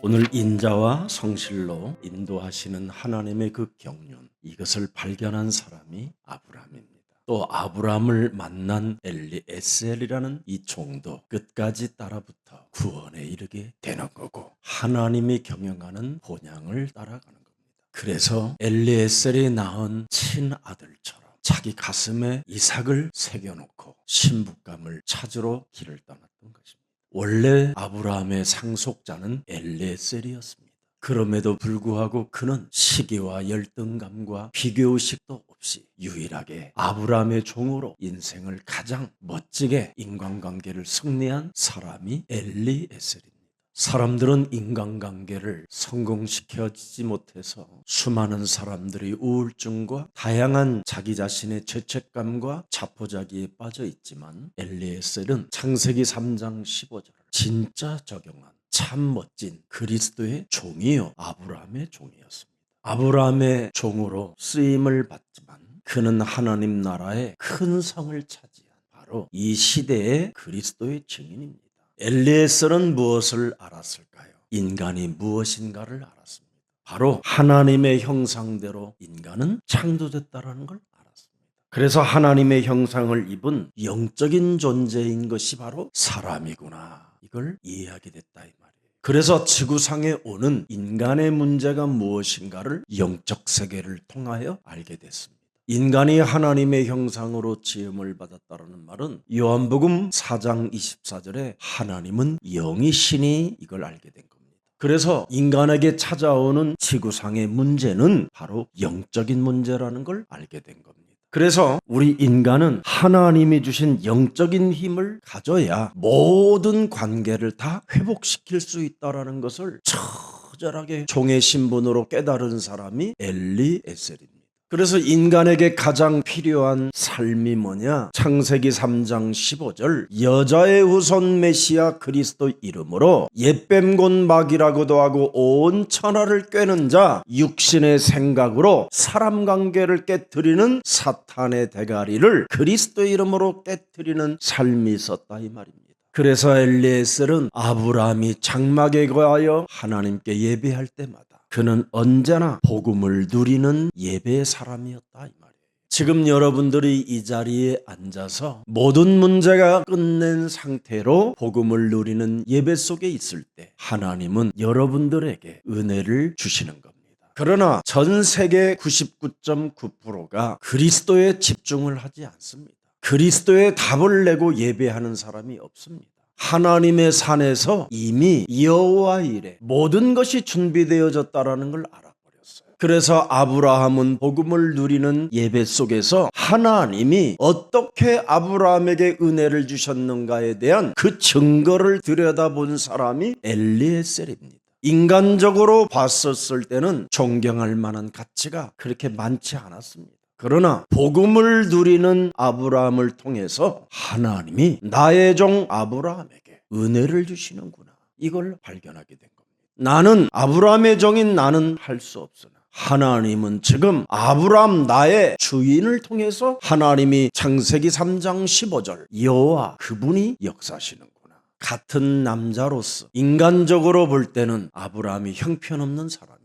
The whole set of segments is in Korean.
오늘 인자와 성실로 인도하시는 하나님의 그 경륜, 이것을 발견한 사람이 아브라함입니다. 또 아브라함을 만난 엘리에셀이라는 이 종도 끝까지 따라붙어 구원에 이르게 되는 거고, 하나님이 경영하는 본향을 따라가는 겁니다. 그래서 엘리에셀이 낳은 친아들처럼 자기 가슴에 이삭을 새겨놓고 신부감을 찾으러 길을 떠났던 것입니다. 원래 아브라함의 상속자는 엘리에셀이었습니다. 그럼에도 불구하고 그는 시기와 열등감과 비교의식도 없이 유일하게 아브라함의 종으로 인생을 가장 멋지게 인간관계를 승리한 사람이 엘리에셀입니다. 사람들은 인간관계를 성공시켜지지 못해서 수많은 사람들이 우울증과 다양한 자기 자신의 죄책감과 자포자기에 빠져 있지만, 엘리에셀은 창세기 3장 15절을 진짜 적용한 참 멋진 그리스도의 종이요 아브라함의 종이었습니다. 아브라함의 종으로 쓰임을 받지만 그는 하나님 나라의 큰 성을 차지한 바로 이 시대의 그리스도의 증인입니다. 엘리에셀은 무엇을 알았을까요? 인간이 무엇인가를 알았습니다. 바로 하나님의 형상대로 인간은 창조됐다는 걸 알았습니다. 그래서 하나님의 형상을 입은 영적인 존재인 것이 바로 사람이구나, 이걸 이해하게 됐다 이 말이에요. 그래서 지구상에 오는 인간의 문제가 무엇인가를 영적 세계를 통하여 알게 됐습니다. 인간이 하나님의 형상으로 지음을 받았다는 말은 요한복음 4장 24절에 하나님은 영이시니 이걸 알게 된 겁니다. 그래서 인간에게 찾아오는 지구상의 문제는 바로 영적인 문제라는 걸 알게 된 겁니다. 그래서 우리 인간은 하나님이 주신 영적인 힘을 가져야 모든 관계를 다 회복시킬 수 있다는 것을 처절하게 종의 신분으로 깨달은 사람이 엘리에셀입니다. 그래서 인간에게 가장 필요한 삶이 뭐냐? 창세기 3장 15절, 여자의 후손 메시아 그리스도 이름으로 옛뱀곧 마귀라고도 하고 온 천하를 꿰는 자, 육신의 생각으로 사람 관계를 깨뜨리는 사탄의 대가리를 그리스도 이름으로 깨뜨리는 삶이 있었다 이 말입니다. 그래서 엘리에셀은 아브라함이 장막에 거하여 하나님께 예배할 때마다 그는 언제나 복음을 누리는 예배의 사람이었다 이 말이에요. 지금 여러분들이 이 자리에 앉아서 모든 문제가 끝낸 상태로 복음을 누리는 예배 속에 있을 때 하나님은 여러분들에게 은혜를 주시는 겁니다. 그러나 전 세계 99.9%가 그리스도에 집중을 하지 않습니다. 그리스도의 답을 내고 예배하는 사람이 없습니다. 하나님의 산에서 이미 여호와 이래 모든 것이 준비되어졌다라는 걸 알아버렸어요. 그래서 아브라함은 복음을 누리는 예배 속에서 하나님이 어떻게 아브라함에게 은혜를 주셨는가에 대한 그 증거를 들여다본 사람이 엘리에셀입니다. 인간적으로 봤었을 때는 존경할 만한 가치가 그렇게 많지 않았습니다. 그러나 복음을 누리는 아브라함을 통해서 하나님이 나의 종 아브라함에게 은혜를 주시는구나, 이걸 발견하게 된 겁니다. 나는 아브라함의 종인 나는 할 수 없으나 하나님은 지금 아브라함 나의 주인을 통해서 하나님이 창세기 3장 15절 여호와 그분이 역사하시는구나. 같은 남자로서 인간적으로 볼 때는 아브라함이 형편없는 사람이에요.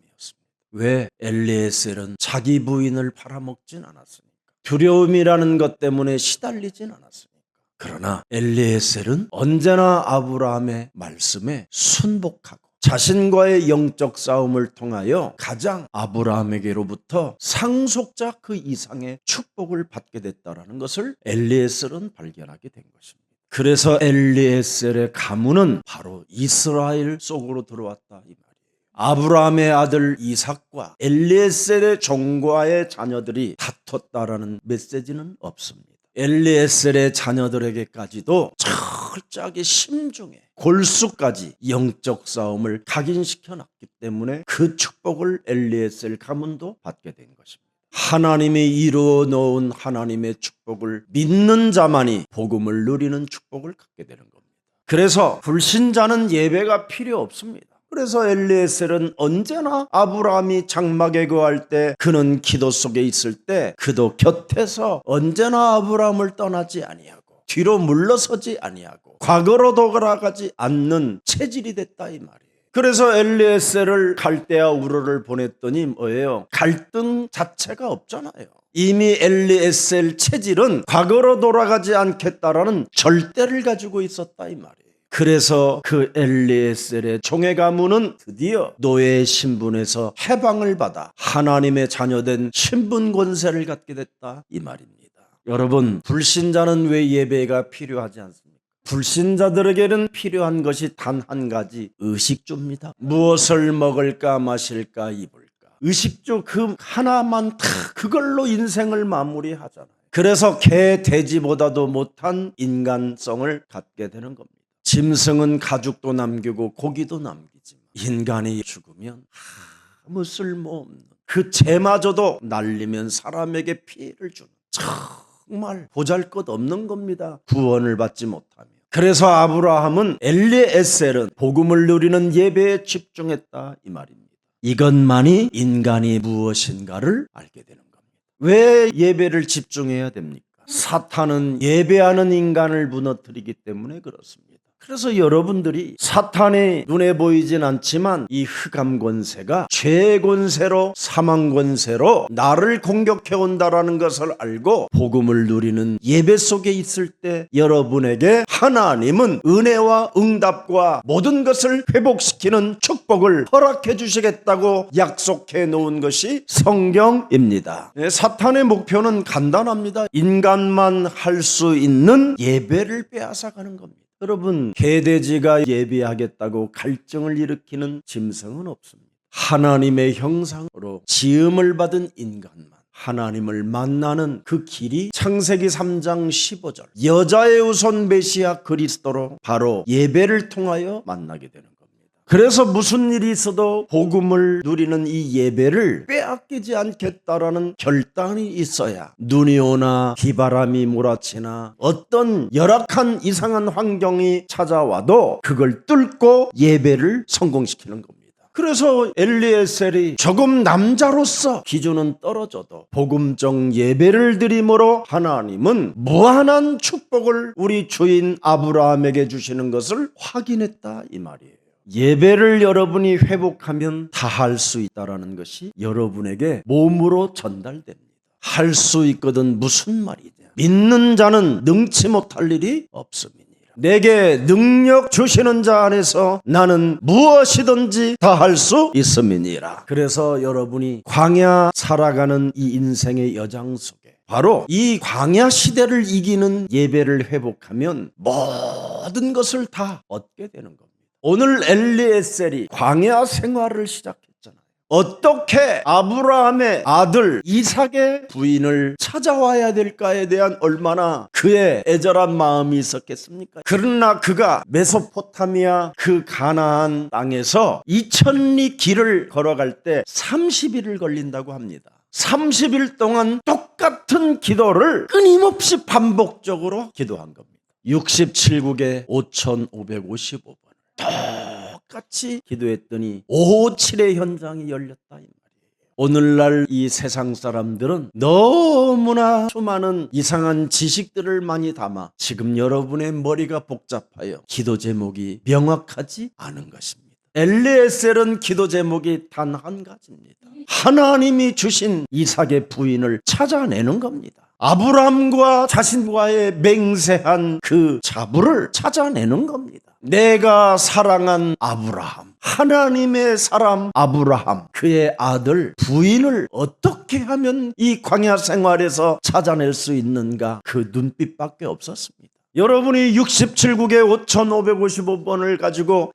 왜? 엘리에셀은 자기 부인을 팔아먹진 않았으니까. 두려움이라는 것 때문에 시달리진 않았으니까. 그러나 엘리에셀은 언제나 아브라함의 말씀에 순복하고 자신과의 영적 싸움을 통하여 가장 아브라함에게로부터 상속자 그 이상의 축복을 받게 됐다는 것을 엘리에셀은 발견하게 된 것입니다. 그래서 엘리에셀의 가문은 바로 이스라엘 속으로 들어왔다 이 말이에요. 아브라함의 아들 이삭과 엘리에셀의 종과의 자녀들이 다퉜다라는 메시지는 없습니다. 엘리에셀의 자녀들에게까지도 철저하게 심중에 골수까지 영적 싸움을 각인시켜 놨기 때문에 그 축복을 엘리에셀 가문도 받게 된 것입니다. 하나님이 이루어 놓은 하나님의 축복을 믿는 자만이 복음을 누리는 축복을 갖게 되는 겁니다. 그래서 불신자는 예배가 필요 없습니다. 그래서 엘리에셀은 언제나 아브라함이 장막에 거할 때 그는 기도 속에 있을 때 그도 곁에서 언제나 아브라함을 떠나지 아니하고 뒤로 물러서지 아니하고 과거로 돌아가지 않는 체질이 됐다 이 말이에요. 그래서 엘리에셀을 갈대아 우르를 보냈더니 뭐예요? 갈등 자체가 없잖아요. 이미 엘리에셀 체질은 과거로 돌아가지 않겠다라는 절대를 가지고 있었다 이 말이에요. 그래서 그 엘리에셀의 종의 가문은 드디어 노예의 신분에서 해방을 받아 하나님의 자녀된 신분 권세를 갖게 됐다 이 말입니다. 여러분, 불신자는 왜 예배가 필요하지 않습니까? 불신자들에게는 필요한 것이 단 한 가지, 의식주입니다. 무엇을 먹을까 마실까 입을까. 의식주 그 하나만 다 그걸로 인생을 마무리하잖아요. 그래서 개, 돼지보다도 못한 인간성을 갖게 되는 겁니다. 짐승은 가죽도 남기고 고기도 남기지만 인간이 죽으면 아무 쓸모없는 그 죄마저도 날리면 사람에게 피해를 주는 정말 보잘것없는 겁니다. 구원을 받지 못하면. 그래서 아브라함은 엘리에셀은 복음을 누리는 예배에 집중했다 이 말입니다. 이것만이 인간이 무엇인가를 알게 되는 겁니다. 왜 예배를 집중해야 됩니까? 사탄은 예배하는 인간을 무너뜨리기 때문에 그렇습니다. 그래서 여러분들이 사탄이 눈에 보이진 않지만 이 흑암 권세가 죄의 권세로 사망 권세로 나를 공격해 온다라는 것을 알고 복음을 누리는 예배 속에 있을 때 여러분에게 하나님은 은혜와 응답과 모든 것을 회복시키는 축복을 허락해 주시겠다고 약속해 놓은 것이 성경입니다. 사탄의 목표는 간단합니다. 인간만 할 수 있는 예배를 빼앗아가는 겁니다. 여러분, 개돼지가 예배하겠다고 갈증을 일으키는 짐승은 없습니다. 하나님의 형상으로 지음을 받은 인간만 하나님을 만나는 그 길이 창세기 3장 15절 여자의 우선 메시아 그리스도로 바로 예배를 통하여 만나게 되는 겁니다. 그래서 무슨 일이 있어도 복음을 누리는 이 예배를 빼앗기지 않겠다라는 결단이 있어야 눈이 오나 비바람이 몰아치나 어떤 열악한 이상한 환경이 찾아와도 그걸 뚫고 예배를 성공시키는 겁니다. 그래서 엘리에셀이 조금 남자로서 기준은 떨어져도 복음적 예배를 드림으로 하나님은 무한한 축복을 우리 주인 아브라함에게 주시는 것을 확인했다 이 말이에요. 예배를 여러분이 회복하면 다 할 수 있다라는 것이 여러분에게 몸으로 전달됩니다. 할 수 있거든 무슨 말이냐. 믿는 자는 능치 못할 일이 없습니다. 내게 능력 주시는 자 안에서 나는 무엇이든지 다 할 수 있음이니라. 그래서 여러분이 광야 살아가는 이 인생의 여정 속에 바로 이 광야 시대를 이기는 예배를 회복하면 모든 것을 다 얻게 되는 겁니다. 오늘 엘리에셀이 광야 생활을 시작했잖아요. 어떻게 아브라함의 아들 이삭의 부인을 찾아와야 될까에 대한 얼마나 그의 애절한 마음이 있었겠습니까? 그러나 그가 메소포타미아 그 가나안 땅에서 2000리 길을 걸어갈 때 30일을 걸린다고 합니다. 30일 동안 똑같은 기도를 끊임없이 반복적으로 기도한 겁니다. 67국에 5555번 똑같이 기도했더니 557의 현장이 열렸다 이 말이에요. 오늘날 이 세상 사람들은 너무나 수많은 이상한 지식들을 많이 담아 지금 여러분의 머리가 복잡하여 기도 제목이 명확하지 않은 것입니다. 엘리에셀은 기도 제목이 단 한 가지입니다. 하나님이 주신 이삭의 부인을 찾아내는 겁니다. 아브라함과 자신과의 맹세한 그 자부를 찾아내는 겁니다. 내가 사랑한 아브라함, 하나님의 사람 아브라함, 그의 아들 부인을 어떻게 하면 이 광야 생활에서 찾아낼 수 있는가, 그 눈빛밖에 없었습니다. 여러분이 67국에 5555번을 가지고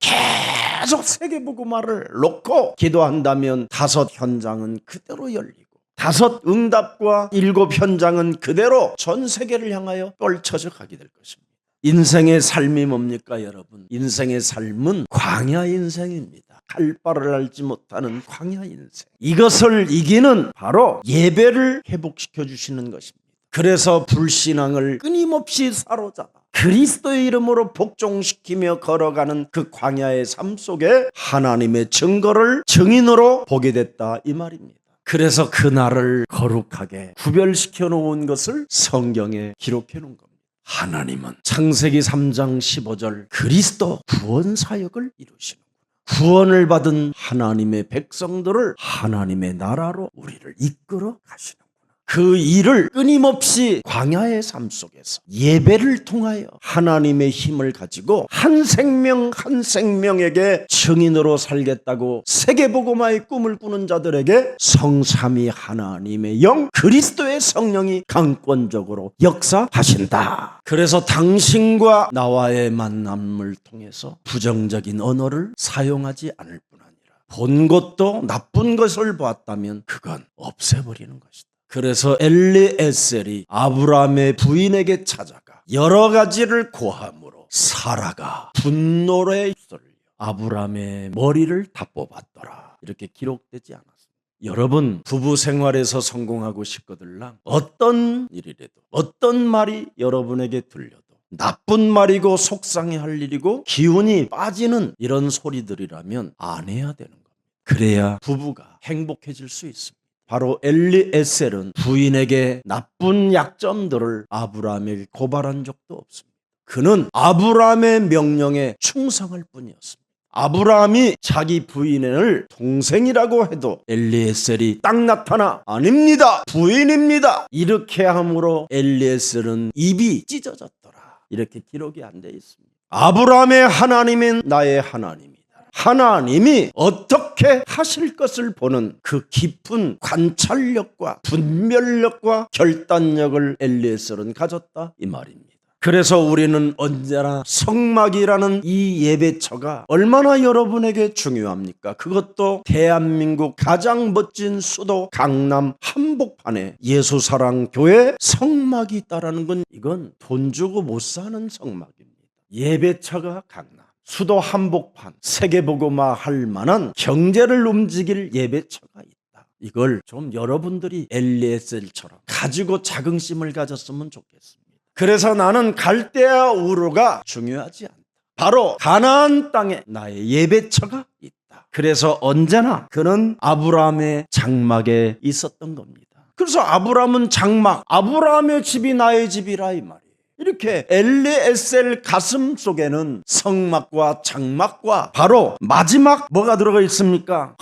계속 세계복음화를 놓고 기도한다면 5 현장은 그대로 열리고 5 응답과 7 현장은 그대로 전 세계를 향하여 펼쳐져 가게 될 것입니다. 인생의 삶이 뭡니까 여러분? 인생의 삶은 광야 인생입니다. 할 바를 알지 못하는 광야 인생. 이것을 이기는 바로 예배를 회복시켜 주시는 것입니다. 그래서 불신앙을 끊임없이 사로잡아 그리스도의 이름으로 복종시키며 걸어가는 그 광야의 삶 속에 하나님의 증거를 증인으로 보게 됐다 이 말입니다. 그래서 그 날을 거룩하게 구별시켜 놓은 것을 성경에 기록해 놓은 겁니다. 하나님은 창세기 3장 15절 그리스도 구원 사역을 이루시는구나. 구원을 받은 하나님의 백성들을 하나님의 나라로 우리를 이끌어 가시는구나. 그 일을 끊임없이 광야의 삶 속에서 예배를 통하여 하나님의 힘을 가지고 한 생명 한 생명에게 증인으로 살겠다고 세계복음화의 꿈을 꾸는 자들에게 성삼위 하나님의 영 그리스도의 성령이 강권적으로 역사하신다. 그래서 당신과 나와의 만남을 통해서 부정적인 언어를 사용하지 않을 뿐 아니라 본 것도 나쁜 것을 보았다면 그건 없애버리는 것이다. 그래서 엘리에셀이 아브라함의 부인에게 찾아가 여러 가지를 고함으로 사라가 분노에 휩쓸려 아브라함의 머리를 다 뽑았더라. 이렇게 기록되지 않았습니다. 여러분, 부부 생활에서 성공하고 싶거들랑 어떤 일이라도 어떤 말이 여러분에게 들려도 나쁜 말이고 속상해할 일이고 기운이 빠지는 이런 소리들이라면 안 해야 되는 겁니다. 그래야 부부가 행복해질 수 있습니다. 바로 엘리에셀은 부인에게 나쁜 약점들을 아브라함에게 고발한 적도 없습니다. 그는 아브라함의 명령에 충성할 뿐이었습니다. 아브라함이 자기 부인을 동생이라고 해도 엘리에셀이 딱 나타나 아닙니다, 부인입니다 이렇게 함으로 엘리에셀은 입이 찢어졌더라. 이렇게 기록이 안 돼 있습니다. 아브라함의 하나님은 나의 하나님이다. 하나님이 어떻게 하실 것을 보는 그 깊은 관찰력과 분별력과 결단력을 엘리에셀은 가졌다 이 말입니다. 그래서 우리는 언제나 성막이라는 이 예배처가 얼마나 여러분에게 중요합니까? 그것도 대한민국 가장 멋진 수도 강남 한복판에 예수사랑교회 성막이 있다라는 건 이건 돈 주고 못 사는 성막입니다. 예배처가 강남 수도 한복판 세계복음화 할 만한 경제를 움직일 예배처가 있다. 이걸 좀 여러분들이 엘리에셀처럼 가지고 자긍심을 가졌으면 좋겠습니다. 그래서 나는 갈대아 우르가 중요하지 않다. 바로 가나안 땅에 나의 예배처가 있다. 그래서 언제나 그는 아브라함의 장막에 있었던 겁니다. 그래서 아브라함은 장막, 아브라함의 집이 나의 집이라 이 말이에요. 이렇게 엘리에셀 가슴 속에는 성막과 장막과 바로 마지막 뭐가 들어가 있습니까?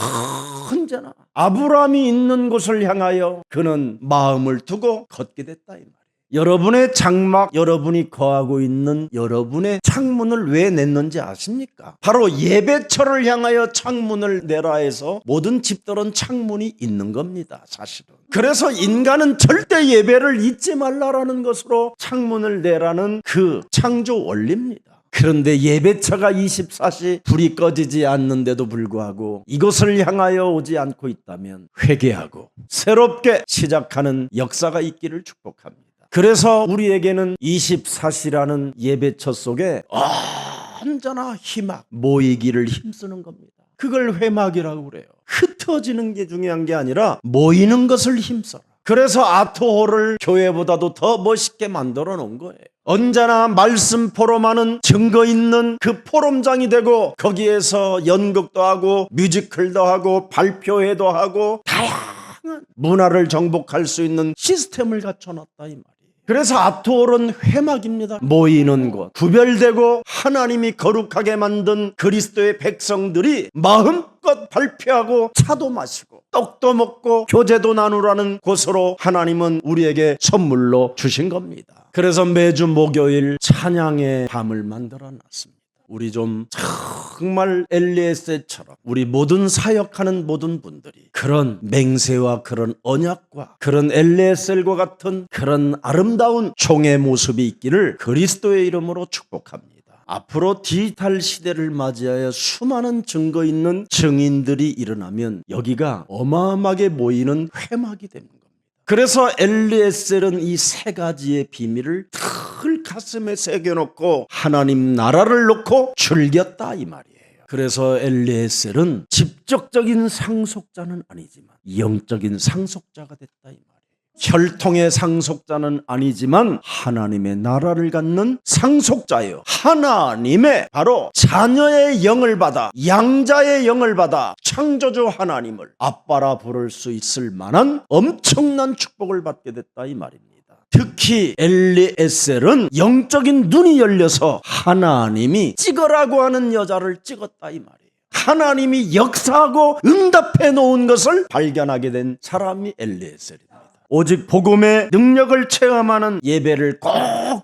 언제나 아브라함이 있는 곳을 향하여 그는 마음을 두고 걷게 됐다 이 말이에요. 여러분의 장막, 여러분이 거하고 있는 여러분의 창문을 왜 냈는지 아십니까? 바로 예배처를 향하여 창문을 내라 해서 모든 집들은 창문이 있는 겁니다, 사실은. 그래서 인간은 절대 예배를 잊지 말라라는 것으로 창문을 내라는 그 창조 원리입니다. 그런데 예배처가 24시 불이 꺼지지 않는데도 불구하고 이곳을 향하여 오지 않고 있다면 회개하고 새롭게 시작하는 역사가 있기를 축복합니다. 그래서 우리에게는 24시라는 예배처 속에 언제나 희막 모이기를 힘쓰는 겁니다. 그걸 회막이라고 그래요. 흩어지는 게 중요한 게 아니라 모이는 것을 힘써라. 그래서 아트홀을 교회보다도 더 멋있게 만들어 놓은 거예요. 언제나 말씀 포럼하는 증거 있는 그 포럼장이 되고 거기에서 연극도 하고 뮤지컬도 하고 발표회도 하고 다양한 문화를 정복할 수 있는 시스템을 갖춰놨다 이 말이에요. 그래서 아트홀은 회막입니다. 모이는 곳, 구별되고 하나님이 거룩하게 만든 그리스도의 백성들이 마음껏 발표하고 차도 마시고 떡도 먹고 교제도 나누라는 곳으로 하나님은 우리에게 선물로 주신 겁니다. 그래서 매주 목요일 찬양의 밤을 만들어 놨습니다. 우리 좀 정말 엘리에셀처럼 우리 모든 사역하는 모든 분들이 그런 맹세와 그런 언약과 그런 엘리에셀과 같은 그런 아름다운 종의 모습이 있기를 그리스도의 이름으로 축복합니다. 앞으로 디지털 시대를 맞이하여 수많은 증거 있는 증인들이 일어나면 여기가 어마어마하게 모이는 회막이 됩니다. 그래서 엘리에셀은 이 세 가지의 비밀을 늘 가슴에 새겨놓고 하나님 나라를 놓고 즐겼다 이 말이에요. 그래서 엘리에셀은 직접적인 상속자는 아니지만 영적인 상속자가 됐다 이 말이에요. 혈통의 상속자는 아니지만 하나님의 나라를 갖는 상속자예요. 하나님의 바로 자녀의 영을 받아 양자의 영을 받아 창조주 하나님을 아빠라 부를 수 있을 만한 엄청난 축복을 받게 됐다 이 말입니다. 특히 엘리에셀은 영적인 눈이 열려서 하나님이 찍으라고 하는 여자를 찍었다 이 말이에요. 하나님이 역사하고 응답해 놓은 것을 발견하게 된 사람이 엘리에셀입니다. 오직 복음의 능력을 체험하는 예배를 꼭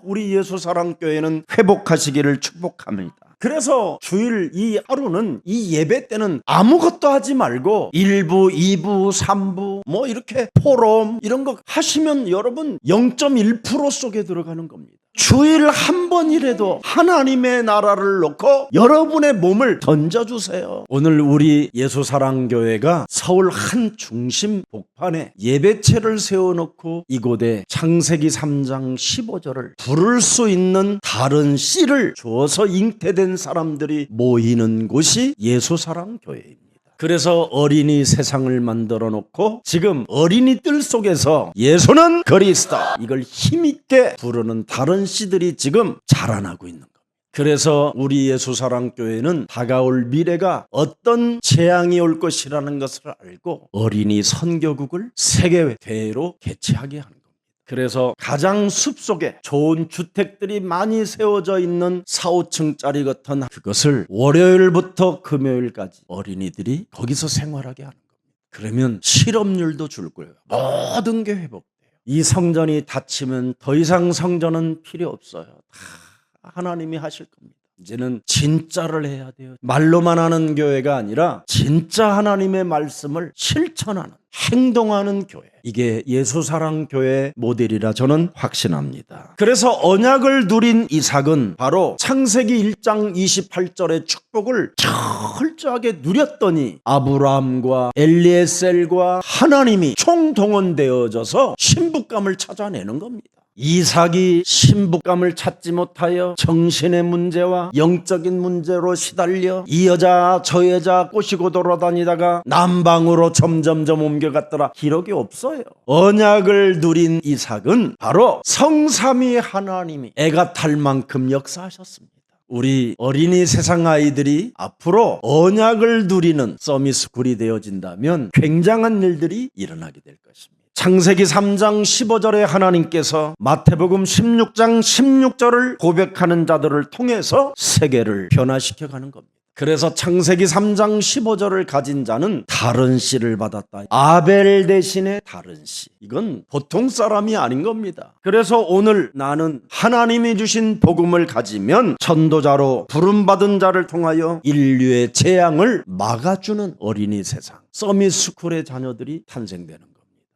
우리 예수사랑교회는 회복하시기를 축복합니다. 그래서 주일 이 하루는 이 예배 때는 아무것도 하지 말고 1부, 2부, 3부 뭐 이렇게 포럼 이런 거 하시면 여러분 0.1% 속에 들어가는 겁니다. 주일 한 번이라도 하나님의 나라를 놓고 여러분의 몸을 던져주세요. 오늘 우리 예수사랑교회가 서울 한 중심 복판에 예배체를 세워놓고 이곳에 창세기 3장 15절을 부를 수 있는 다른 씨를 주어서 잉태된 사람들이 모이는 곳이 예수사랑교회입니다. 그래서 어린이 세상을 만들어 놓고 지금 어린이들 속에서 예수는 그리스도 이걸 힘있게 부르는 다른 씨들이 지금 자라나고 있는 겁니다. 그래서 우리 예수사랑교회는 다가올 미래가 어떤 재앙이 올 것이라는 것을 알고 어린이 선교국을 세계대회로 개최하게 하는 겁니다. 그래서 가장 숲속에 좋은 주택들이 많이 세워져 있는 4, 5층짜리 같은 그것을 월요일부터 금요일까지 어린이들이 거기서 생활하게 하는 겁니다. 그러면 실업률도 줄 거예요. 모든 게 회복돼요. 이 성전이 닫히면 더 이상 성전은 필요 없어요. 다 하나님이 하실 겁니다. 이제는 진짜를 해야 돼요. 말로만 하는 교회가 아니라 진짜 하나님의 말씀을 실천하는 행동하는 교회. 이게 예수사랑교회 모델이라 저는 확신합니다. 그래서 언약을 누린 이삭은 바로 창세기 1장 28절의 축복을 철저하게 누렸더니 아브라함과 엘리에셀과 하나님이 총동원되어져서 신부감을 찾아내는 겁니다. 이삭이 신부감을 찾지 못하여 정신의 문제와 영적인 문제로 시달려 이 여자 저 여자 꼬시고 돌아다니다가 남방으로 점점점 옮겨갔더라. 기록이 없어요. 언약을 누린 이삭은 바로 성삼위 하나님이 애가 탈 만큼 역사하셨습니다. 우리 어린이 세상 아이들이 앞으로 언약을 누리는 서밋스쿨이 되어진다면 굉장한 일들이 일어나게 될 것입니다. 창세기 3장 15절에 하나님께서 마태복음 16장 16절을 고백하는 자들을 통해서 세계를 변화시켜 가는 겁니다. 그래서 창세기 3장 15절을 가진 자는 다른 씨를 받았다. 아벨 대신에 다른 씨. 이건 보통 사람이 아닌 겁니다. 그래서 오늘 나는 하나님이 주신 복음을 가지면 전도자로 부름받은 자를 통하여 인류의 재앙을 막아주는 어린이 세상, 서밋스쿨의 자녀들이 탄생되는 겁니다.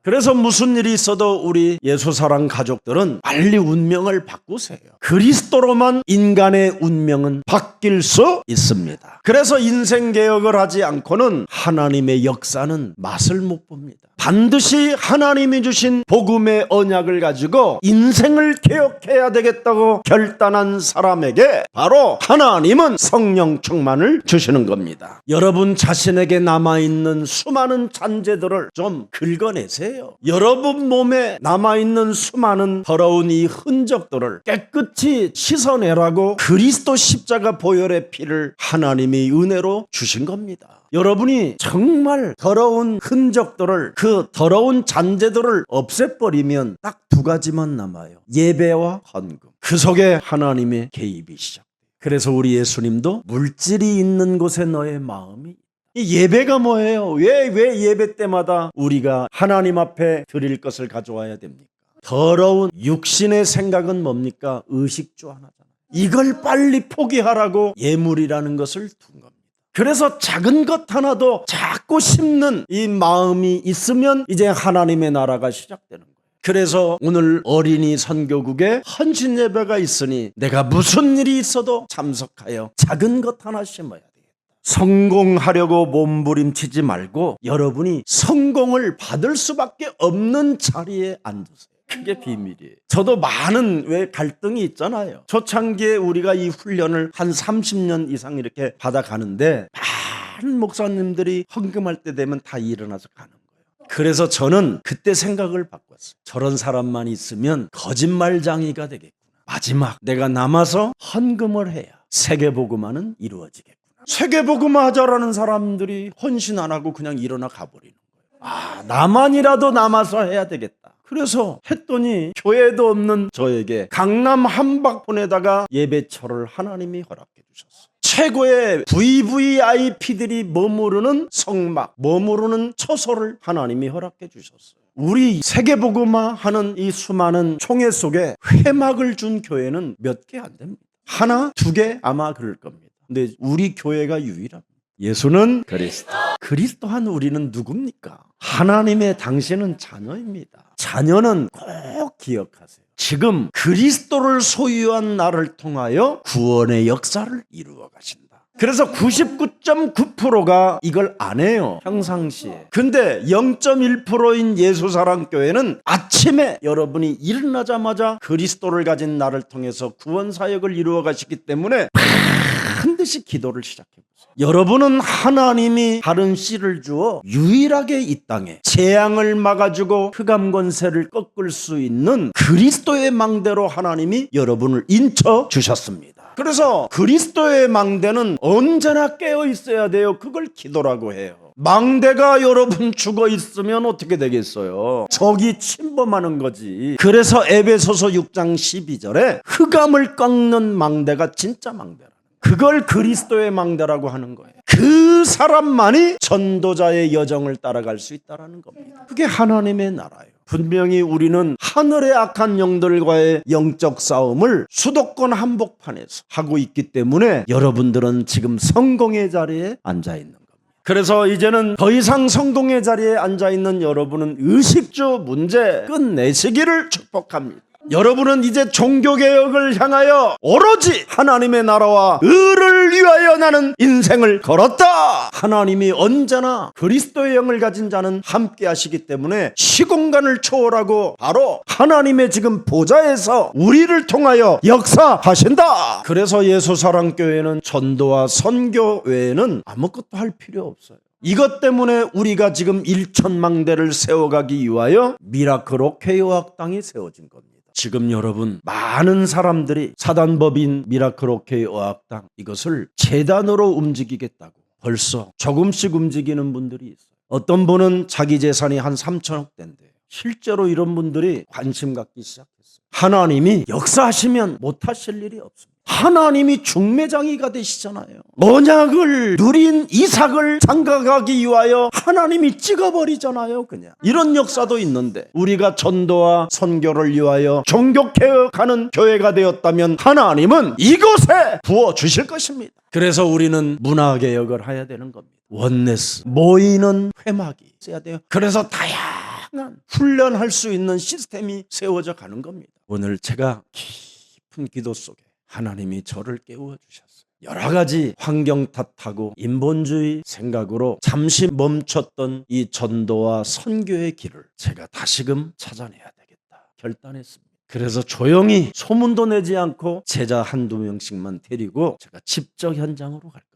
그래서 무슨 일이 있어도 우리 예수사랑 가족들은 빨리 운명을 바꾸세요. 그리스도로만 인간의 운명은 바뀔 수 있습니다. 그래서 인생 개혁을 하지 않고는 하나님의 역사는 맛을 못 봅니다. 반드시 하나님이 주신 복음의 언약을 가지고 인생을 개혁해야 되겠다고 결단한 사람에게 바로 하나님은 성령 충만을 주시는 겁니다. 여러분 자신에게 남아있는 수많은 잔재들을 좀 긁어내세요. 여러분 몸에 남아있는 수많은 더러운 이 흔적들을 깨끗이 씻어내라고 그리스도 십자가 보혈의 피를 하나님이 은혜로 주신 겁니다. 여러분이 정말 더러운 흔적들을, 그 더러운 잔재들을 없애버리면 딱 두 가지만 남아요. 예배와 헌금. 그 속에 하나님의 개입이 시작돼요. 그래서 우리 예수님도 물질이 있는 곳에 너의 마음이, 이 예배가 뭐예요? 왜 예배 때마다 우리가 하나님 앞에 드릴 것을 가져와야 됩니까? 더러운 육신의 생각은 뭡니까? 의식주 하나잖아요. 이걸 빨리 포기하라고 예물이라는 것을 둔 겁니다. 그래서 작은 것 하나도 자꾸 심는 이 마음이 있으면 이제 하나님의 나라가 시작되는 거예요. 그래서 오늘 어린이 선교국에 헌신 예배가 있으니 내가 무슨 일이 있어도 참석하여 작은 것 하나 심어야 되겠다. 성공하려고 몸부림치지 말고 여러분이 성공을 받을 수밖에 없는 자리에 앉으세요. 그게 비밀이에요. 저도 많은 왜 갈등이 있잖아요. 초창기에 우리가 이 훈련을 한 30년 이상 이렇게 받아가는데 많은 목사님들이 헌금할 때 되면 다 일어나서 가는 거예요. 그래서 저는 그때 생각을 바꿨어요. 저런 사람만 있으면 거짓말쟁이가 되겠구나. 마지막 내가 남아서 헌금을 해야 세계복음화는 이루어지겠구나. 세계복음화 하자라는 사람들이 헌신 안 하고 그냥 일어나 가버리는 거예요. 나만이라도 남아서 해야 되겠다. 그래서 했더니 교회도 없는 저에게 강남 한박분에다가 예배처를 하나님이 허락해 주셨어요. 최고의 VVIP들이 머무르는 성막, 머무르는 처소를 하나님이 허락해 주셨어요. 우리 세계복음화 하는 이 수많은 총회 속에 회막을 준 교회는 몇 개 안 됩니다. 하나, 두 개 아마 그럴 겁니다. 근데 우리 교회가 유일합니다. 예수는 그리스도. 그리스도한 우리는 누굽니까? 하나님의 당신은 자녀입니다. 자녀는 꼭 기억하세요. 지금 그리스도를 소유한 나를 통하여 구원의 역사를 이루어 가신다. 그래서 99.9%가 이걸 안 해요, 평상시에. 근데 0.1%인 예수사랑교회는 아침에 여러분이 일어나자마자 그리스도를 가진 나를 통해서 구원 사역을 이루어 가시기 때문에 반드시 기도를 시작해 보세요. 여러분은 하나님이 다른 씨를 주어 유일하게 이 땅에 재앙을 막아주고 흑암 권세를 꺾을 수 있는 그리스도의 망대로 하나님이 여러분을 인쳐 주셨습니다. 그래서 그리스도의 망대는 언제나 깨어 있어야 돼요. 그걸 기도라고 해요. 망대가 여러분 죽어 있으면 어떻게 되겠어요? 적이 침범하는 거지. 그래서 에베소서 6장 12절에 흑암을 꺾는 망대가 진짜 망대라. 그걸 그리스도의 망대라고 하는 거예요. 그 사람만이 전도자의 여정을 따라갈 수 있다는 겁니다. 그게 하나님의 나라예요. 분명히 우리는 하늘의 악한 영들과의 영적 싸움을 수도권 한복판에서 하고 있기 때문에 여러분들은 지금 성공의 자리에 앉아 있는 겁니다. 그래서 이제는 더 이상 성공의 자리에 앉아 있는 여러분은 의식주 문제 끝내시기를 축복합니다. 여러분은 이제 종교개혁을 향하여 오로지 하나님의 나라와 의를 위하여 나는 인생을 걸었다. 하나님이 언제나 그리스도의 영을 가진 자는 함께 하시기 때문에 시공간을 초월하고 바로 하나님의 지금 보좌에서 우리를 통하여 역사하신다. 그래서 예수사랑교회는 전도와 선교 외에는 아무것도 할 필요 없어요. 이것 때문에 우리가 지금 1천망대를 세워가기 위하여 미라클 오케이어학당이 세워진 겁니다. 지금 여러분 많은 사람들이 사단법인 미라클 오케이 어학당 이것을 재단으로 움직이겠다고 벌써 조금씩 움직이는 분들이 있어요. 어떤 분은 자기 재산이 한 3천억 대인데 실제로 이런 분들이 관심 갖기 시작했어요. 하나님이 역사하시면 못하실 일이 없습니다. 하나님이 중매장이가 되시잖아요. 언약을 누린 이삭을 장가가기 위하여 하나님이 찍어버리잖아요. 그냥 이런 역사도 있는데 우리가 전도와 선교를 위하여 종교개혁하는 교회가 되었다면 하나님은 이곳에 부어주실 것입니다. 그래서 우리는 문화개혁을 해야 되는 겁니다. 원네스, 모이는 회막이 있어야 돼요. 그래서 다양한 훈련할 수 있는 시스템이 세워져 가는 겁니다. 오늘 제가 깊은 기도 속에 하나님이 저를 깨워 주셨어요. 여러 가지 환경 탓하고 인본주의 생각으로 잠시 멈췄던 이 전도와 선교의 길을 제가 다시금 찾아내야 되겠다 결단했습니다. 그래서 조용히 소문도 내지 않고 제자 한두 명씩만 데리고 제가 직접 현장으로 갈 겁니다.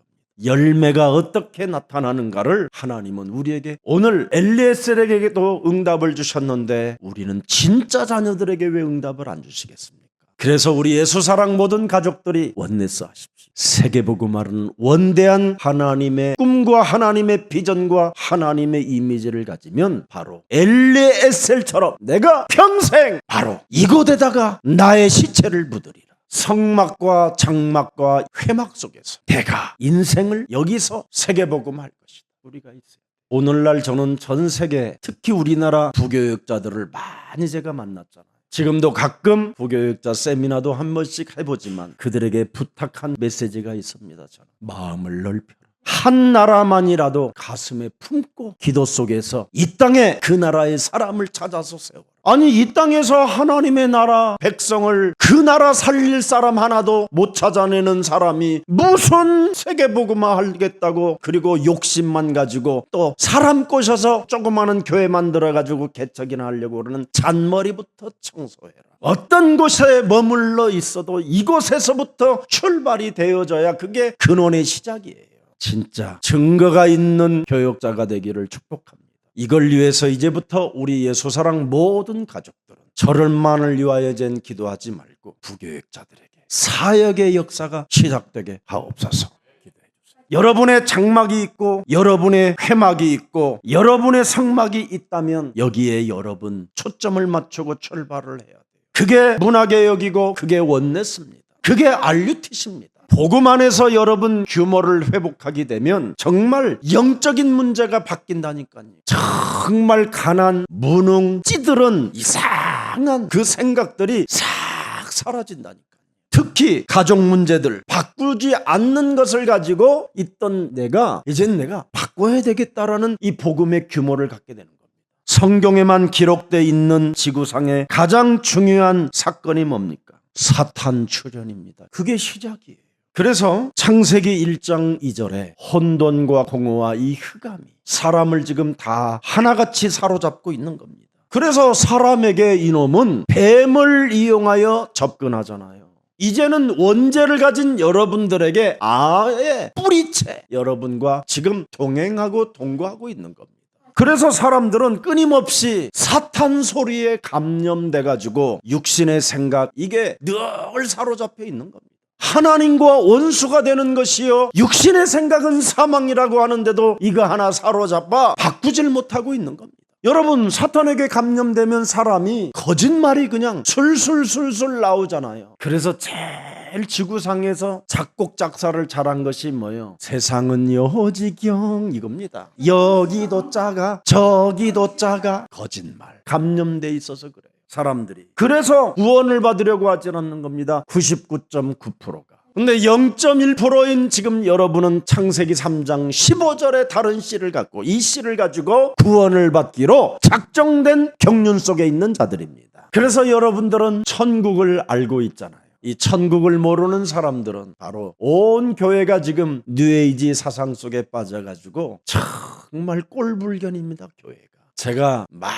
열매가 어떻게 나타나는가를 하나님은 우리에게 오늘 엘리에셀에게도 응답을 주셨는데 우리는 진짜 자녀들에게 왜 응답을 안 주시겠습니까? 그래서 우리 예수사랑 모든 가족들이 원네스 하십시오. 세계복음화는 원대한 하나님의 꿈과 하나님의 비전과 하나님의 이미지를 가지면 바로 엘리에셀처럼 내가 평생 바로 이곳에다가 나의 시체를 묻으리라. 성막과 장막과 회막 속에서 내가 인생을 여기서 세계복음할 것이다. 우리가 있어요. 오늘날 저는 전 세계 특히 우리나라 부교육자들을 많이 제가 만났잖아요. 지금도 가끔 부교육자 세미나도 한 번씩 해보지만 그들에게 부탁한 메시지가 있습니다. 저는 마음을 넓혀라. 한 나라만이라도 가슴에 품고 기도 속에서 이 땅에 그 나라의 사람을 찾아서 세워라. 아니 이 땅에서 하나님의 나라 백성을 그 나라 살릴 사람 하나도 못 찾아내는 사람이 무슨 세계복음화 하겠다고 그리고 욕심만 가지고 또 사람 꼬셔서 조그마한 교회 만들어가지고 개척이나 하려고 그러는 잔머리부터 청소해라. 어떤 곳에 머물러 있어도 이곳에서부터 출발이 되어져야 그게 근원의 시작이에요. 진짜 증거가 있는 교역자가 되기를 축복합니다. 이걸 위해서 이제부터 우리 예수사랑 모든 가족들은 저를만을 위하여 젠 기도하지 말고 부교역자들에게 사역의 역사가 시작되게 하옵소서. 기도해 주세요. 여러분의 장막이 있고 여러분의 회막이 있고 여러분의 성막이 있다면 여기에 여러분 초점을 맞추고 출발을 해야 돼요. 그게 문화개혁이고 그게 원네스입니다. 그게 RUTC입니다. 복음 안에서 여러분 규모를 회복하게 되면 정말 영적인 문제가 바뀐다니까요. 정말 가난, 무능, 찌들은 이상한 그 생각들이 싹 사라진다니까요. 특히 가족 문제들 바꾸지 않는 것을 가지고 있던 이젠 내가 바꿔야 되겠다라는 이 복음의 규모를 갖게 되는 겁니다. 성경에만 기록되어 있는 지구상의 가장 중요한 사건이 뭡니까? 사탄 출현입니다. 그게 시작이에요. 그래서 창세기 1장 2절에 혼돈과 공허와 이 흑암이 사람을 지금 다 하나같이 사로잡고 있는 겁니다. 그래서 사람에게 이놈은 뱀을 이용하여 접근하잖아요. 이제는 원죄를 가진 여러분들에게 아예 뿌리채 여러분과 지금 동행하고 동거하고 있는 겁니다. 그래서 사람들은 끊임없이 사탄 소리에 감염돼 가지고 육신의 생각 이게 늘 사로잡혀 있는 겁니다. 하나님과 원수가 되는 것이요, 육신의 생각은 사망이라고 하는데도 이거 하나 사로잡아 바꾸질 못하고 있는 겁니다. 여러분, 사탄에게 감염되면 사람이 거짓말이 그냥 술술술술 나오잖아요. 그래서 제일 지구상에서 작곡 작사를 잘한 것이 뭐예요? 세상은 여지경 이겁니다. 여기도 작아 저기도 작아. 거짓말 감염돼 있어서 그래요, 사람들이. 그래서 구원을 받으려고 하지 않는 겁니다. 99.9%가. 근데 0.1%인 지금 여러분은 창세기 3장 15절의 다른 씨를 갖고 이 씨를 가지고 구원을 받기로 작정된 경륜 속에 있는 자들입니다. 그래서 여러분들은 천국을 알고 있잖아요. 이 천국을 모르는 사람들은 바로 온 교회가 지금 뉴에이지 사상 속에 빠져가지고 정말 꼴불견입니다, 교회가. 제가 막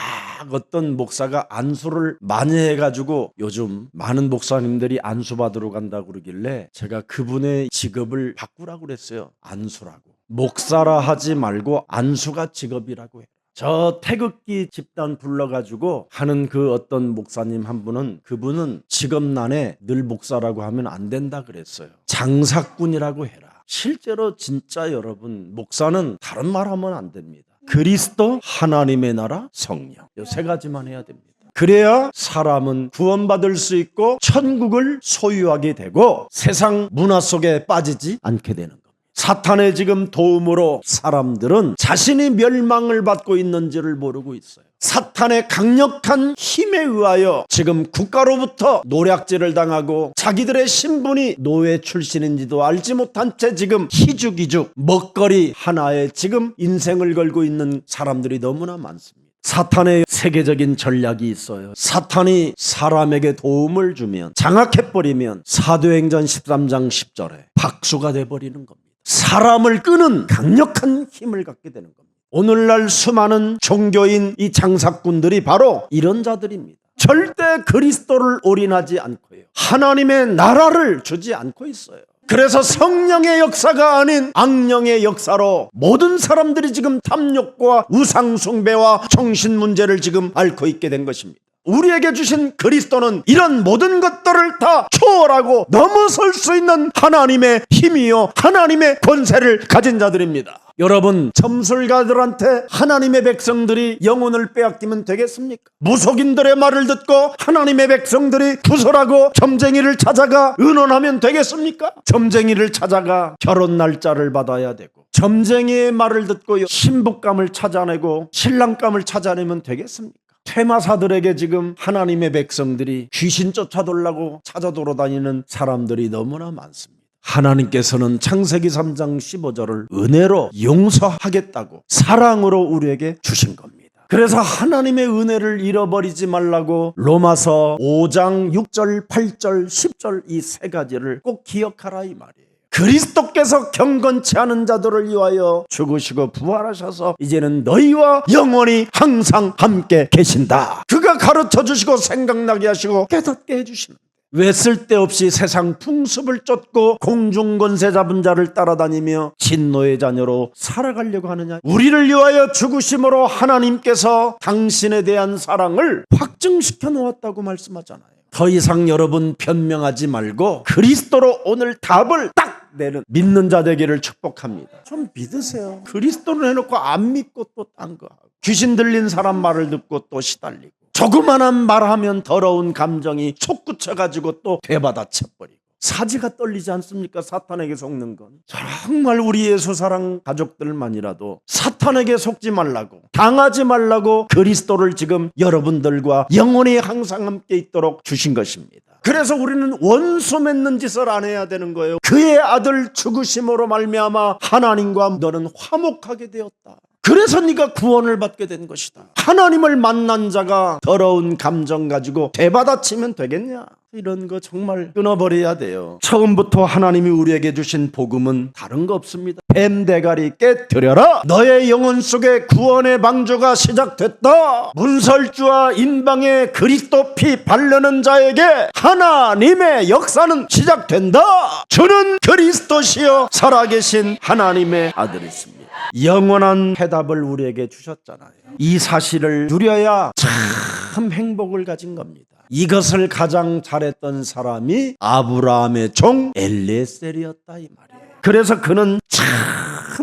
어떤 목사가 안수를 많이 해가지고 요즘 많은 목사님들이 안수 받으러 간다고 그러길래 제가 그분의 직업을 바꾸라고 그랬어요. 안수라고. 목사라 하지 말고 안수가 직업이라고 해요. 저 태극기 집단 불러가지고 하는 그 어떤 목사님 한 분은 그분은 직업란에 늘 목사라고 하면 안 된다 그랬어요. 장사꾼이라고 해라. 실제로 진짜 여러분, 목사는 다른 말 하면 안 됩니다. 그리스도, 하나님의 나라, 성령, 이 세 가지만 해야 됩니다. 그래야 사람은 구원받을 수 있고 천국을 소유하게 되고 세상 문화 속에 빠지지 않게 되는 겁니다. 사탄의 지금 도움으로 사람들은 자신이 멸망을 받고 있는지를 모르고 있어요. 사탄의 강력한 힘에 의하여 지금 국가로부터 노략질을 당하고 자기들의 신분이 노예 출신인지도 알지 못한 채 지금 희죽희죽 먹거리 하나에 지금 인생을 걸고 있는 사람들이 너무나 많습니다. 사탄의 세계적인 전략이 있어요. 사탄이 사람에게 도움을 주면, 장악해버리면 사도행전 13장 10절에 박수가 돼버리는 겁니다. 사람을 끄는 강력한 힘을 갖게 되는 겁니다. 오늘날 수많은 종교인 이 장사꾼들이 바로 이런 자들입니다. 절대 그리스도를 올인하지 않고요, 하나님의 나라를 주지 않고 있어요. 그래서 성령의 역사가 아닌 악령의 역사로 모든 사람들이 지금 탐욕과 우상숭배와 정신문제를 지금 앓고 있게 된 것입니다. 우리에게 주신 그리스도는 이런 모든 것들을 다 초월하고 넘어설 수 있는 하나님의 힘이요, 하나님의 권세를 가진 자들입니다. 여러분, 점술가들한테 하나님의 백성들이 영혼을 빼앗기면 되겠습니까? 무속인들의 말을 듣고 하나님의 백성들이 구설하고 점쟁이를 찾아가 의논하면 되겠습니까? 점쟁이를 찾아가 결혼 날짜를 받아야 되고, 점쟁이의 말을 듣고 신부감을 찾아내고 신랑감을 찾아내면 되겠습니까? 퇴마사들에게 지금 하나님의 백성들이 귀신 쫓아돌라고 찾아 돌아다니는 사람들이 너무나 많습니다. 하나님께서는 창세기 3장 15절을 은혜로 용서하겠다고 사랑으로 우리에게 주신 겁니다. 그래서 하나님의 은혜를 잃어버리지 말라고 로마서 5장 6절 8절 10절 이 세 가지를 꼭 기억하라 이 말이에요. 그리스도께서 경건치 않은 자들을 위하여 죽으시고 부활하셔서 이제는 너희와 영원히 항상 함께 계신다. 그가 가르쳐 주시고 생각나게 하시고 깨닫게 해주시는, 왜 쓸데없이 세상 풍습을 쫓고 공중권세 잡은 자를 따라다니며 진노의 자녀로 살아가려고 하느냐? 우리를 위하여 죽으심으로 하나님께서 당신에 대한 사랑을 확증시켜 놓았다고 말씀하잖아요. 더 이상 여러분 변명하지 말고 그리스도로 오늘 답을 딱 내는 믿는 자 되기를 축복합니다. 좀 믿으세요. 그리스도를 해놓고 안 믿고 또 딴 거 하고, 귀신 들린 사람 말을 듣고 또 시달리고, 조그만한 말하면 더러운 감정이 솟구쳐가지고 또 되받아쳐버리고, 사지가 떨리지 않습니까? 사탄에게 속는 건. 정말 우리 예수사랑 가족들만이라도 사탄에게 속지 말라고, 당하지 말라고 그리스도를 지금 여러분들과 영원히 항상 함께 있도록 주신 것입니다. 그래서 우리는 원수 맺는 짓을 안 해야 되는 거예요. 그의 아들 죽으심으로 말미암아 하나님과 너는 화목하게 되었다. 그래서 네가 구원을 받게 된 것이다. 하나님을 만난 자가 더러운 감정 가지고 되받아치면 되겠냐? 이런 거 정말 끊어버려야 돼요. 처음부터 하나님이 우리에게 주신 복음은 다른 거 없습니다. 뱀 대가리 깨뜨려라. 너의 영혼 속에 구원의 방주가 시작됐다. 문설주와 인방의 그리스도 피 바르는 자에게 하나님의 역사는 시작된다. 주는 그리스도시여 살아계신 하나님의 아들이십니다. 영원한 해답을 우리에게 주셨잖아요. 이 사실을 누려야 참 행복을 가진 겁니다. 이것을 가장 잘했던 사람이 아브라함의 종 엘리에셀이었다 이 말이에요. 그래서 그는 참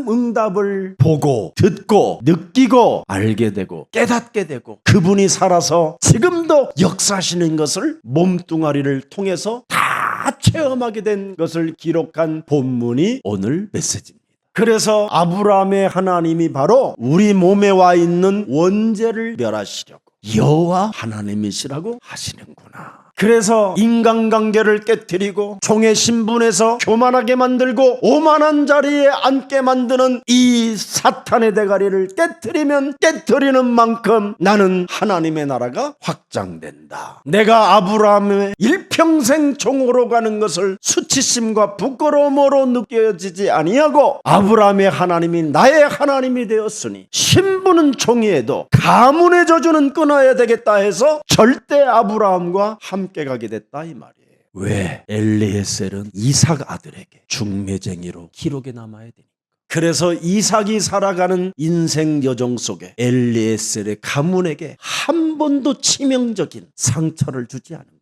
응답을 보고 듣고 느끼고 알게 되고 깨닫게 되고 그분이 살아서 지금도 역사하시는 것을 몸뚱아리를 통해서 다 체험하게 된 것을 기록한 본문이 오늘 메시지입니다. 그래서 아브라함의 하나님이 바로 우리 몸에 와 있는 원죄를 멸하시려고 여호와 하나님이시라고 하시는구나. 그래서 인간관계를 깨뜨리고 종의 신분에서 교만하게 만들고 오만한 자리에 앉게 만드는 이 사탄의 대가리를 깨뜨리면 깨뜨리는 만큼 나는 하나님의 나라가 확장된다. 내가 아브라함의 일평생 종으로 가는 것을 수치심과 부끄러움으로 느껴지지 아니하고 아브라함의 하나님이 나의 하나님이 되었으니 신분은 종이에도 가문의 저주는 끊어야 되겠다 해서 절대 아브라함과 함께 가게 됐다 이 말이에요. 왜? 엘리에셀은 이삭 아들에게 중매쟁이로 기록에 남아야 되니까. 그래서 이삭이 살아가는 인생 여정 속에 엘리에셀의 가문에게 한 번도 치명적인 상처를 주지 않은 겁니다.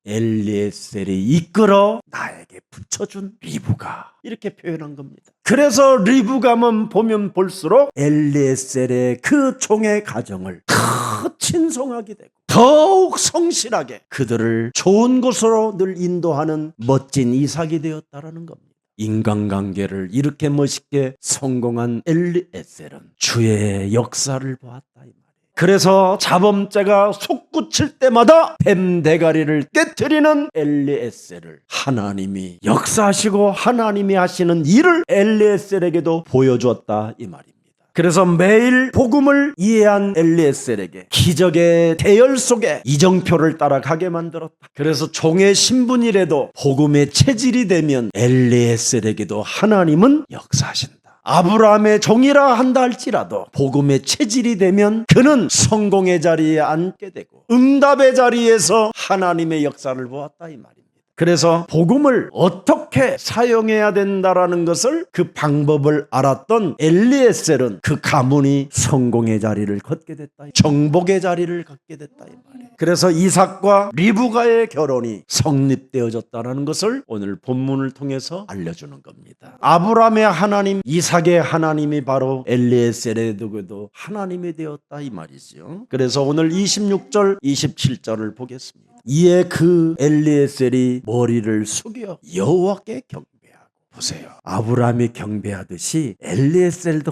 엘리에셀이 이끌어 나에게 붙여준 리브가 이렇게 표현한 겁니다. 그래서 리브가만 보면 볼수록 엘리에셀의 그 종의 가정을 더 친송하게 되고 더욱 성실하게 그들을 좋은 곳으로 늘 인도하는 멋진 이삭이 되었다라는 겁니다. 인간관계를 이렇게 멋있게 성공한 엘리에셀은 주의 역사를 보았다 이 말이에요. 그래서 자범죄가 솟구칠 때마다 뱀 대가리를 깨뜨리는 엘리에셀을 하나님이 역사하시고 하나님이 하시는 일을 엘리에셀에게도 보여주었다 이 말입니다. 그래서 매일 복음을 이해한 엘리에셀에게 기적의 대열 속에 이정표를 따라가게 만들었다. 그래서 종의 신분이라도 복음의 체질이 되면 엘리에셀에게도 하나님은 역사하신다. 아브라함의 종이라 한다 할지라도 복음의 체질이 되면 그는 성공의 자리에 앉게 되고 응답의 자리에서 하나님의 역사를 보았다 이 말입니다. 그래서 복음을 어떻게 사용해야 된다라는 것을 그 방법을 알았던 엘리에셀은 그 가문이 성공의 자리를 걷게 됐다. 정복의 자리를 갖게 됐다 이 말이에요. 그래서 이삭과 리브가의 결혼이 성립되어졌다는 것을 오늘 본문을 통해서 알려주는 겁니다. 아브라함의 하나님, 이삭의 하나님이 바로 엘리에셀에게도 하나님이 되었다 이 말이죠. 그래서 오늘 26절, 27절을 보겠습니다. 이에 그 엘리에셀이 머리를 숙여 여호와께 경배하고 보세요. 아브라함이 경배하듯이 엘리에셀도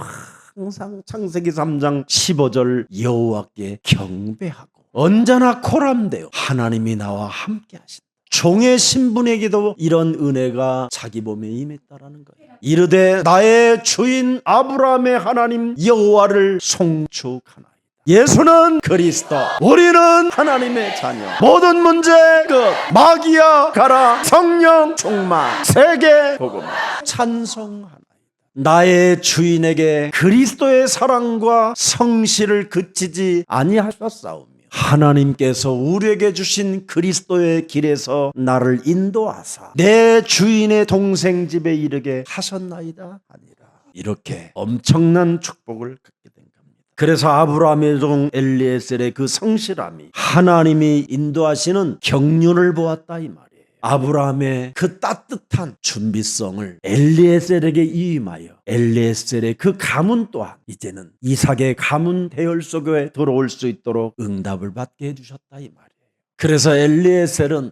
항상 창세기 3장 15절 여호와께 경배하고 언제나 코람되어 하나님이 나와 함께 하신다. 종의 신분에게도 이런 은혜가 자기 몸에 임했다라는 거예요. 이르되 나의 주인 아브라함의 하나님 여호와를 송축하나. 예수는 그리스도, 우리는 하나님의 자녀. 모든 문제 끝. 마귀야 가라. 성령 충만. 세계 복음 찬송하나이다. 나의 주인에게 그리스도의 사랑과 성실을 그치지 아니하셨사오며 하나님께서 우리에게 주신 그리스도의 길에서 나를 인도하사 내 주인의 동생 집에 이르게 하셨나이다 아니라. 이렇게 엄청난 축복을 갖게 된 겁니다. 그래서 아브라함의 종 엘리에셀의 그 성실함이 하나님이 인도하시는 경륜을 보았다 이 말이에요. 아브라함의 그 따뜻한 준비성을 엘리에셀에게 위임하여 엘리에셀의 그 가문 또한 이제는 이삭의 가문 대열 속에 들어올 수 있도록 응답을 받게 해주셨다 이 말이에요. 그래서 엘리에셀은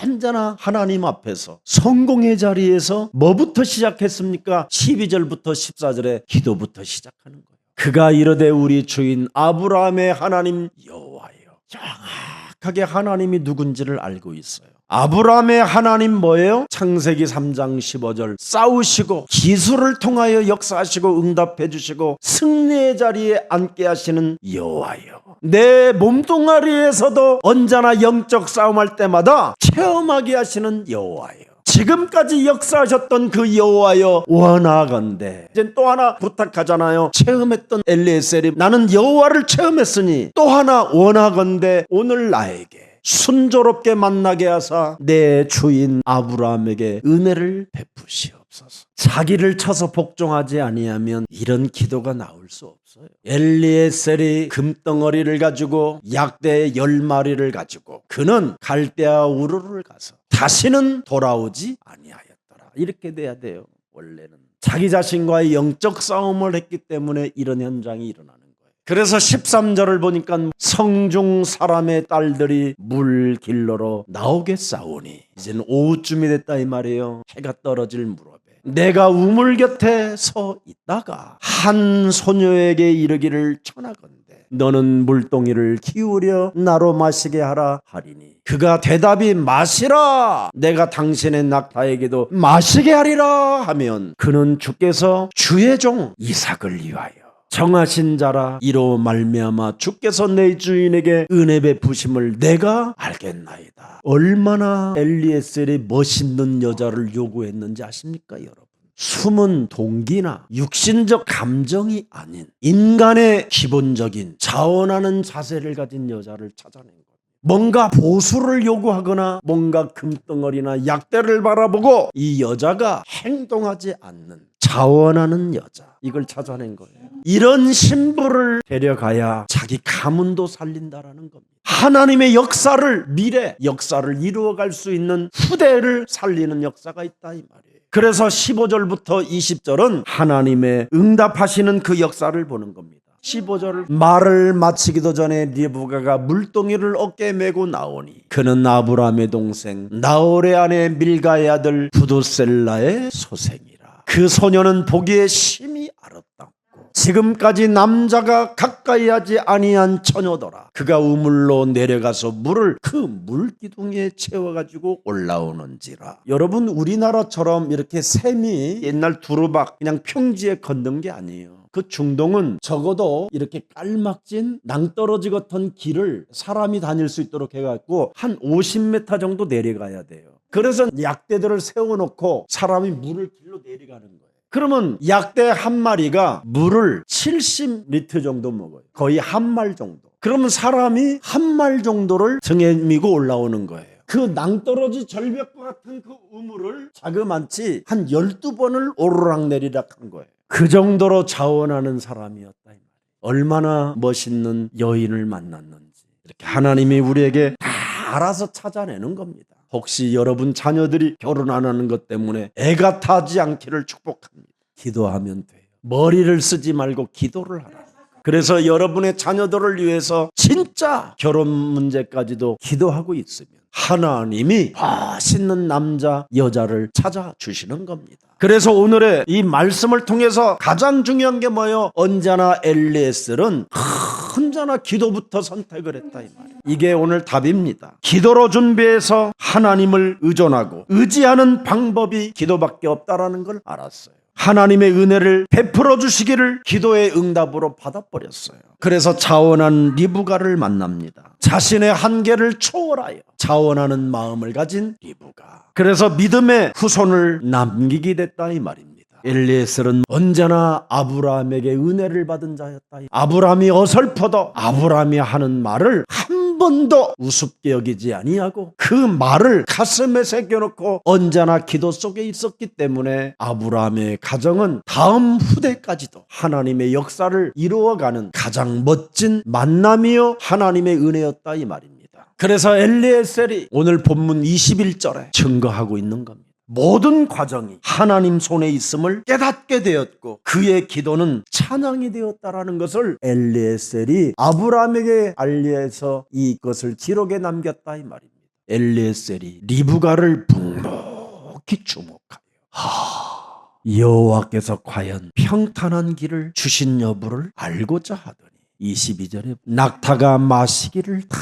언제나 하나님 앞에서 성공의 자리에서 뭐부터 시작했습니까? 12절부터 14절에 기도부터 시작하는 거예요. 그가 이르되 우리 주인 아브라함의 하나님 여호와여. 정확하게 하나님이 누군지를 알고 있어요. 아브라함의 하나님 뭐예요? 창세기 3장 15절 싸우시고 기술을 통하여 역사하시고 응답해 주시고 승리의 자리에 앉게 하시는 여호와여. 내 몸뚱아리에서도 언제나 영적 싸움할 때마다 체험하게 하시는 여호와여. 지금까지 역사하셨던 그 여호와여 원하건대. 이제 또 하나 부탁하잖아요. 체험했던 엘리에셀이 나는 여호와를 체험했으니 또 하나 원하건대 오늘 나에게 순조롭게 만나게 하사 내 주인 아브라함에게 은혜를 베푸시옵소서. 자기를 쳐서 복종하지 아니하면 이런 기도가 나올 수 없어요. 엘리에셀이 금덩어리를 가지고 약대 10마리를 가지고 그는 갈대아 우르를 가서 다시는 돌아오지 아니하였더라. 이렇게 돼야 돼요. 원래는 자기 자신과의 영적 싸움을 했기 때문에 이런 현장이 일어나는 거예요. 그래서 13절을 보니까 성중 사람의 딸들이 물 길러로 나오겠사오니 이제는 오후쯤이 됐다 이 말이에요. 해가 떨어질 무렵에 내가 우물 곁에 서 있다가 한 소녀에게 이르기를 청하건대 너는 물동이를 기울여 나로 마시게 하라 하리니 그가 대답이 마시라 내가 당신의 낙타에게도 마시게 하리라 하면 그는 주께서 주의 종 이삭을 위하여 정하신 자라 이로 말미암아 주께서 내 주인에게 은혜 베푸심을 내가 알겠나이다. 얼마나 엘리에셀이 멋있는 여자를 요구했는지 아십니까 여러분? 숨은 동기나 육신적 감정이 아닌 인간의 기본적인 자원하는 자세를 가진 여자를 찾아낸 거예요. 뭔가 보수를 요구하거나 뭔가 금덩어리나 약대를 바라보고 이 여자가 행동하지 않는 자원하는 여자, 이걸 찾아낸 거예요. 이런 신부를 데려가야 자기 가문도 살린다라는 겁니다. 하나님의 역사를 미래 역사를 이루어갈 수 있는 후대를 살리는 역사가 있다 이 말이에요. 그래서 15절부터 20절은 하나님의 응답하시는 그 역사를 보는 겁니다. 15절 말을 마치기도 전에 리브가가 물동이를 어깨에 메고 나오니 그는 아브라함의 동생 나홀의 아내 밀가의 아들 부두셀라의 소생이라. 그 소녀는 보기에 심히 아름답고 지금까지 남자가 가까이 하지 아니한 처녀더라. 그가 우물로 내려가서 물을 그 물기둥에 채워가지고 올라오는지라. 여러분 우리나라처럼 이렇게 샘이 옛날 두루박 그냥 평지에 걷는 게 아니에요. 그 중동은 적어도 이렇게 깔막진 낭떠러지 같은 길을 사람이 다닐 수 있도록 해갖고 한 50m 정도 내려가야 돼요. 그래서 약대들을 세워놓고 사람이 물을 길로 내려가는 거예요. 그러면 약대 한 마리가 물을 70리터 정도 먹어요. 거의 한 말 정도. 그러면 사람이 한 말 정도를 등에 미고 올라오는 거예요. 그 낭떠러지 절벽과 같은 그 우물을 자그만치 한 12번을 오르락내리락 한 거예요. 그 정도로 자원하는 사람이었다 이 말이에요. 얼마나 멋있는 여인을 만났는지 이렇게 하나님이 우리에게 다 알아서 찾아내는 겁니다. 혹시 여러분 자녀들이 결혼 안 하는 것 때문에 애가 타지 않기를 축복합니다. 기도하면 돼요. 머리를 쓰지 말고 기도를 하라. 그래서 여러분의 자녀들을 위해서 진짜 결혼 문제까지도 기도하고 있으면 하나님이 멋있는 남자 여자를 찾아주시는 겁니다. 그래서 오늘의 이 말씀을 통해서 가장 중요한 게 뭐예요? 언제나 엘리에셀은 혼자나 기도부터 선택을 했다 이 말이에요. 이게 오늘 답입니다. 기도로 준비해서 하나님을 의존하고 의지하는 방법이 기도밖에 없다라는 걸 알았어요. 하나님의 은혜를 베풀어 주시기를 기도의 응답으로 받아버렸어요. 그래서 자원한 리브가를 만납니다. 자신의 한계를 초월하여 자원하는 마음을 가진 리브가. 그래서 믿음의 후손을 남기게 됐다 이 말입니다. 엘리에셀은 언제나 아브라함에게 은혜를 받은 자였다. 아브라함이 어설퍼도 아브라함이 하는 말을 한 번도 우습게 여기지 아니하고 그 말을 가슴에 새겨놓고 언제나 기도 속에 있었기 때문에 아브라함의 가정은 다음 후대까지도 하나님의 역사를 이루어가는 가장 멋진 만남이요 하나님의 은혜였다 이 말입니다. 그래서 엘리에셀이 오늘 본문 21절에 증거하고 있는 겁니다. 모든 과정이 하나님 손에 있음을 깨닫게 되었고 그의 기도는 찬양이 되었다라는 것을 엘리에셀이 아브라함에게 알려서 이것을 기록에 남겼다 이 말입니다. 엘리에셀이 리브가를 묵묵히 주목하여 여호와께서 과연 평탄한 길을 주신 여부를 알고자 하더니 22절에 낙타가 마시기를 다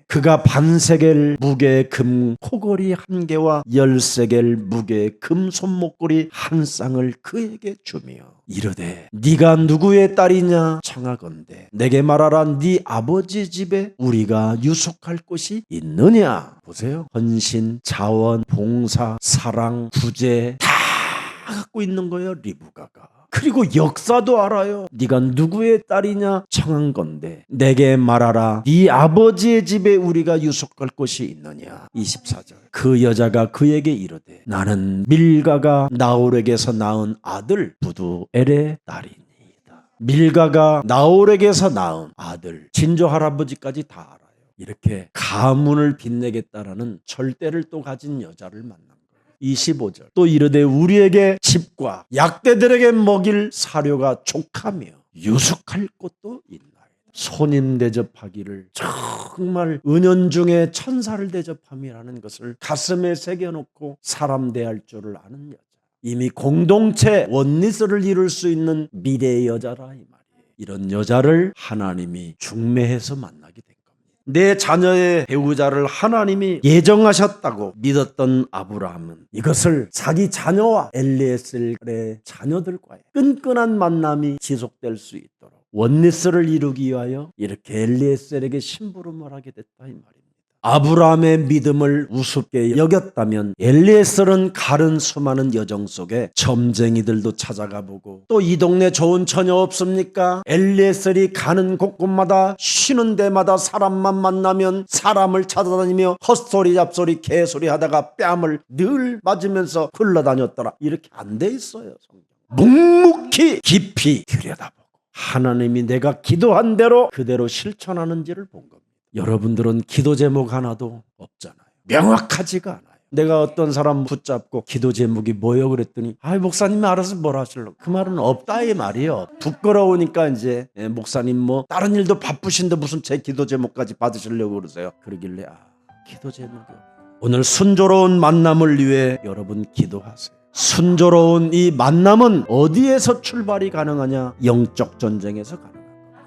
그가 반세겔 무게의 금 코걸이 한 개와 10세겔 무게의 금 손목걸이 한 쌍을 그에게 주며 이르되 네가 누구의 딸이냐 청하건대 내게 말하라. 네 아버지 집에 우리가 유숙할 곳이 있느냐. 보세요. 헌신, 자원, 봉사, 사랑, 구제 다 갖고 있는 거예요, 리브가가. 그리고 역사도 알아요. 네가 누구의 딸이냐 청한 건데 내게 말하라. 네 아버지의 집에 우리가 유숙할 곳이 있느냐. 24절 그 여자가 그에게 이르되 나는 밀가가 나홀에게서 낳은 아들 부두엘의 딸이니이다. 밀가가 나홀에게서 낳은 아들 진조 할아버지까지 다 알아요. 이렇게 가문을 빛내겠다라는 절대를 또 가진 여자를 만납니다. 25절 또 이르되 우리에게 집과 약대들에게 먹일 사료가 족하며 유숙할 곳도 있나이다. 손님 대접하기를 정말 은연중에 천사를 대접함이라는 것을 가슴에 새겨놓고 사람 대할 줄을 아는 여자. 이미 공동체 원리스를 이룰 수 있는 미래의 여자라 이 말이에요. 이런 여자를 하나님이 중매해서 만나게 됩니다. 내 자녀의 배우자를 하나님이 예정하셨다고 믿었던 아브라함은 이것을 자기 자녀와 엘리에셀의 자녀들과의 끈끈한 만남이 지속될 수 있도록 원리스를 이루기 위하여 이렇게 엘리에셀에게 심부름을 하게 됐다 이 말입니다. 아브라함의 믿음을 우습게 여겼다면 엘리에셀은 가른 수많은 여정 속에 점쟁이들도 찾아가 보고 또 이 동네 좋은 처녀 없습니까? 엘리에셀이 가는 곳곳마다 쉬는 데마다 사람만 만나면 사람을 찾아다니며 헛소리 잡소리 개소리 하다가 뺨을 늘 맞으면서 흘러다녔더라. 이렇게 안 돼 있어요. 묵묵히 깊이 들여다보고 하나님이 내가 기도한 대로 그대로 실천하는지를 본 겁니다. 여러분들은 기도 제목 하나도 없잖아요. 명확하지가 않아요. 내가 어떤 사람 붙잡고 기도 제목이 뭐예요 그랬더니 목사님이 알아서 뭘 하시려고. 그 말은 없다 이 말이에요. 부끄러우니까 이제 목사님 뭐 다른 일도 바쁘신데 무슨 제 기도 제목까지 받으시려고 그러세요. 그러길래 기도 제목이 오늘 순조로운 만남을 위해 여러분 기도하세요. 순조로운 이 만남은 어디에서 출발이 가능하냐? 영적 전쟁에서 가능합니다.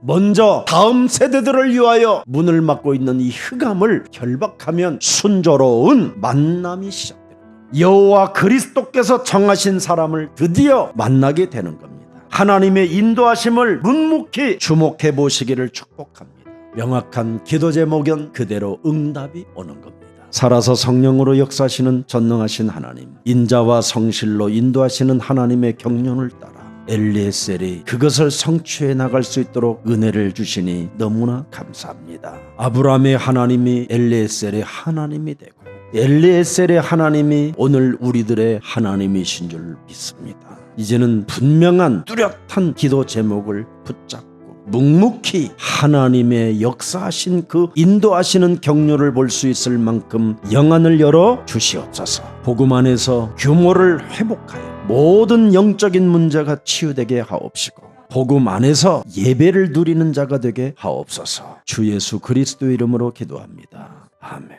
먼저 다음 세대들을 위하여 문을 막고 있는 이 흑암을 결박하면 순조로운 만남이 시작됩니다. 여호와 그리스도께서 정하신 사람을 드디어 만나게 되는 겁니다. 하나님의 인도하심을 묵묵히 주목해 보시기를 축복합니다. 명확한 기도 제목은 그대로 응답이 오는 겁니다. 살아서 성령으로 역사하시는 전능하신 하나님, 인자와 성실로 인도하시는 하나님의 경륜을 따라 엘리에셀이 그것을 성취해 나갈 수 있도록 은혜를 주시니 너무나 감사합니다. 아브라함의 하나님이 엘리에셀의 하나님이 되고 엘리에셀의 하나님이 오늘 우리들의 하나님이신 줄 믿습니다. 이제는 분명한 뚜렷한 기도 제목을 붙잡고 묵묵히 하나님의 역사하신 그 인도하시는 경륜을 볼 수 있을 만큼 영안을 열어 주시옵소서. 복음 안에서 규모를 회복하여 모든 영적인 문제가 치유되게 하옵시고 복음 안에서 예배를 누리는 자가 되게 하옵소서. 주 예수 그리스도 이름으로 기도합니다. 아멘.